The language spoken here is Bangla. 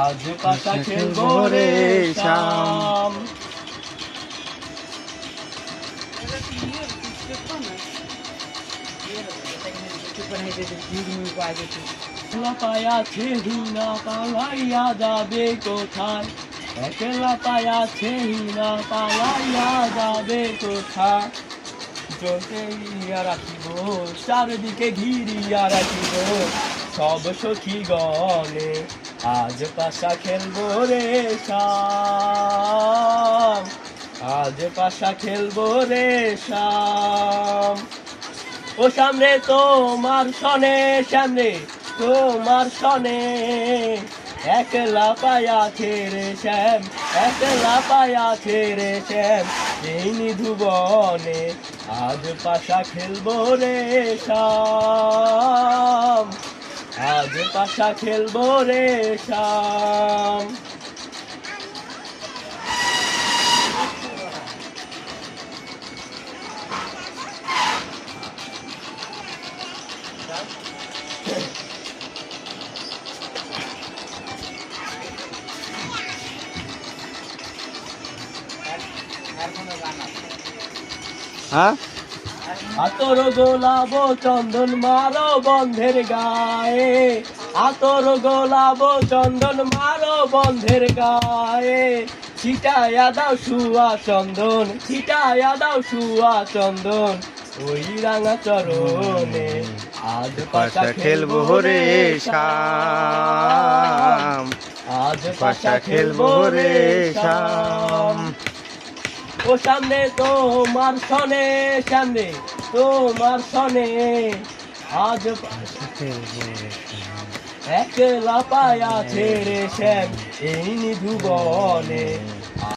আজ পাশা খেলবো রে শাম। পায়াছে হিনা পালাইয়া যাবে কোথায়, একলা পায়াছে হিনা পালাইয়া যাবে কোথায়। চলতে রাখিব চারদিকে ঘিরিয়া রাখিব সব সখী গণে, আজ পাশা খেলবো রে শাম। আজ পাশা খেলবো রে শাম। ও সামনে তোমার সনে, সামনে তোমার সনে, একলা পায়াছে রে শ্যাম, একলা পায়াছে রে শ্যাম এই নিধুবনে, আজ পাশা খেলবো রে শাম। আজ পাশা খেলবো রে শাম। হ্যাঁ, আতর গোলাপ চন্দন মারো বন্ধের গায়ে, আতর গোলাপ চন্দন মারো বন্ধের গায়ে, ছিটায়া দাও সুয়া চন্দন, ছিটায়া দাও সুয়া চন্দন ওই রাঙা চরণে, আজ পাশা খেলবো রে শাম। আজ পাশা খেলবো রে শাম। ও সামনে তোমার সনে, সামনে তোমার সনে, আজ একলা পায়াছে রে শ্যাম এই নিধুবনে।